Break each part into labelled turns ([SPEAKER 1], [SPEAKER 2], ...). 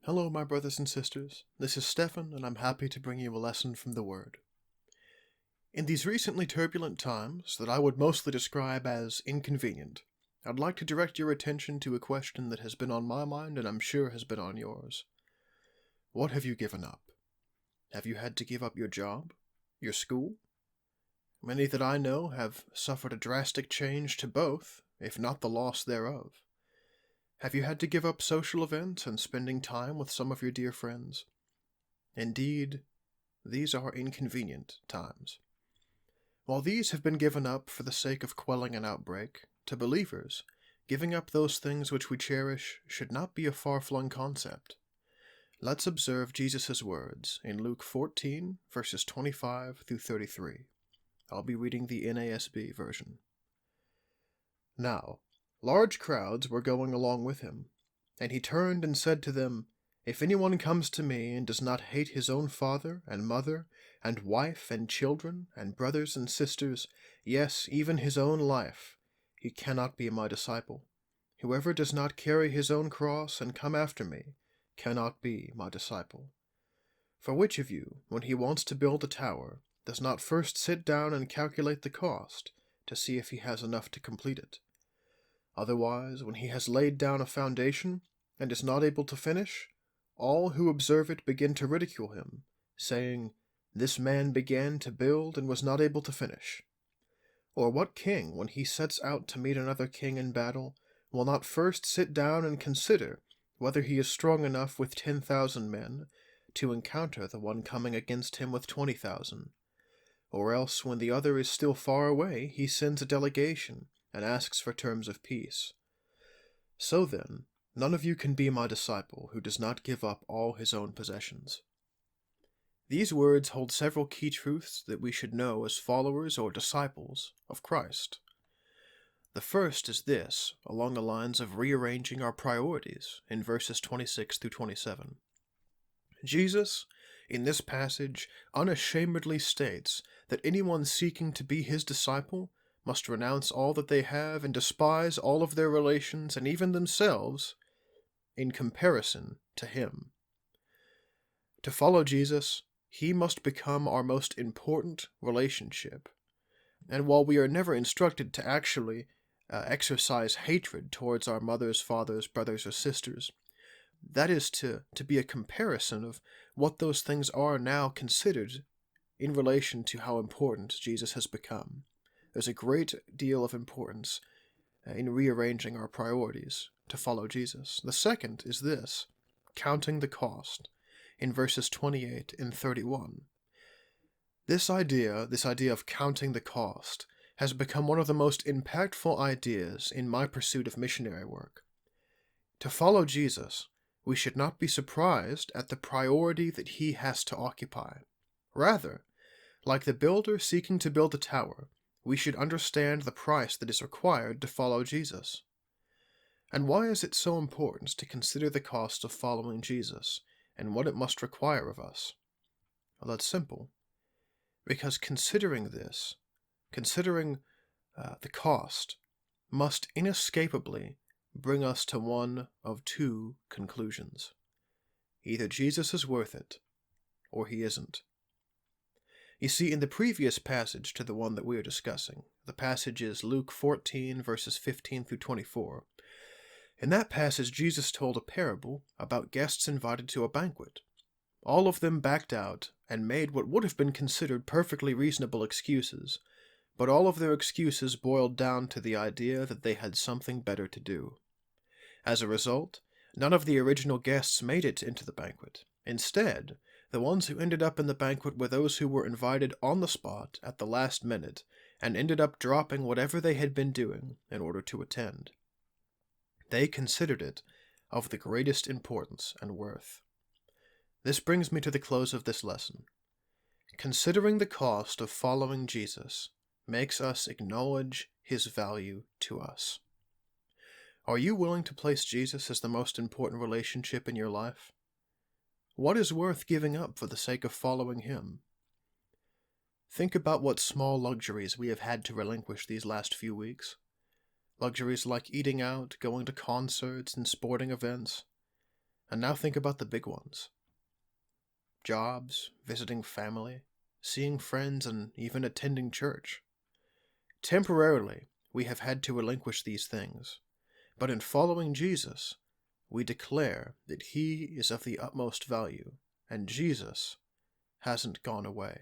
[SPEAKER 1] Hello, my brothers and sisters. This is Stephan, and I'm happy to bring you a lesson from the Word. In these recently turbulent times that I would mostly describe as inconvenient, I'd like to direct your attention to a question that has been on my mind and I'm sure has been on yours. What have you given up? Have you had to give up your job? Your school? Many that I know have suffered a drastic change to both, if not the loss thereof. Have you had to give up social events and spending time with some of your dear friends? Indeed, these are inconvenient times. While these have been given up for the sake of quelling an outbreak, to believers, giving up those things which we cherish should not be a far-flung concept. Let's observe Jesus' words in Luke 14, verses 25 through 33. I'll be reading the NASB version. Now, large crowds were going along with him, and he turned and said to them, If anyone comes to me and does not hate his own father and mother and wife and children and brothers and sisters, yes, even his own life, he cannot be my disciple. Whoever does not carry his own cross and come after me cannot be my disciple. For which of you, when he wants to build a tower, does not first sit down and calculate the cost to see if he has enough to complete it? Otherwise, when he has laid down a foundation and is not able to finish, all who observe it begin to ridicule him, saying, This man began to build and was not able to finish. Or what king, when he sets out to meet another king in battle, will not first sit down and consider whether he is strong enough with 10,000 men to encounter the one coming against him with 20,000? Or else, when the other is still far away, he sends a delegation and asks for terms of peace. So then, none of you can be my disciple who does not give up all his own possessions. These words hold several key truths that we should know as followers or disciples of Christ. The first is this, along the lines of rearranging our priorities in verses 26 through 27. Jesus, in this passage, unashamedly states that anyone seeking to be his disciple must renounce all that they have and despise all of their relations and even themselves in comparison to him. To follow Jesus, he must become our most important relationship. And while we are never instructed to actually exercise hatred towards our mothers, fathers, brothers, or sisters, that is to be a comparison of what those things are now considered in relation to how important Jesus has become. There's a great deal of importance in rearranging our priorities to follow Jesus. The second is this, counting the cost, in verses 28 and 31. This idea of counting the cost, has become one of the most impactful ideas in my pursuit of missionary work. To follow Jesus, we should not be surprised at the priority that he has to occupy. Rather, like the builder seeking to build a tower, we should understand the price that is required to follow Jesus. And why is it so important to consider the cost of following Jesus and what it must require of us? Well, that's simple. Because considering the cost, must inescapably bring us to one of two conclusions. Either Jesus is worth it, or he isn't. You see, in the previous passage to the one that we are discussing, the passage is Luke 14, verses 15 through 24. In that passage, Jesus told a parable about guests invited to a banquet. All of them backed out and made what would have been considered perfectly reasonable excuses, but all of their excuses boiled down to the idea that they had something better to do. As a result, none of the original guests made it into the banquet. Instead, the ones who ended up in the banquet were those who were invited on the spot at the last minute and ended up dropping whatever they had been doing in order to attend. They considered it of the greatest importance and worth. This brings me to the close of this lesson. Considering the cost of following Jesus makes us acknowledge his value to us. Are you willing to place Jesus as the most important relationship in your life? What is worth giving up for the sake of following him? Think about what small luxuries we have had to relinquish these last few weeks. Luxuries like eating out, going to concerts and sporting events. And now think about the big ones. Jobs, visiting family, seeing friends, and even attending church. Temporarily, we have had to relinquish these things, but in following Jesus, we declare that He is of the utmost value, and Jesus hasn't gone away.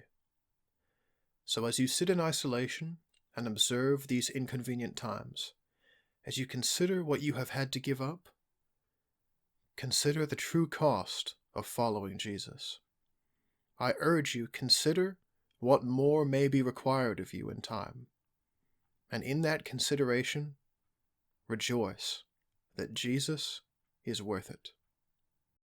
[SPEAKER 1] So as you sit in isolation and observe these inconvenient times, as you consider what you have had to give up, consider the true cost of following Jesus. I urge you, consider what more may be required of you in time. And in that consideration, rejoice that Jesus is worth it.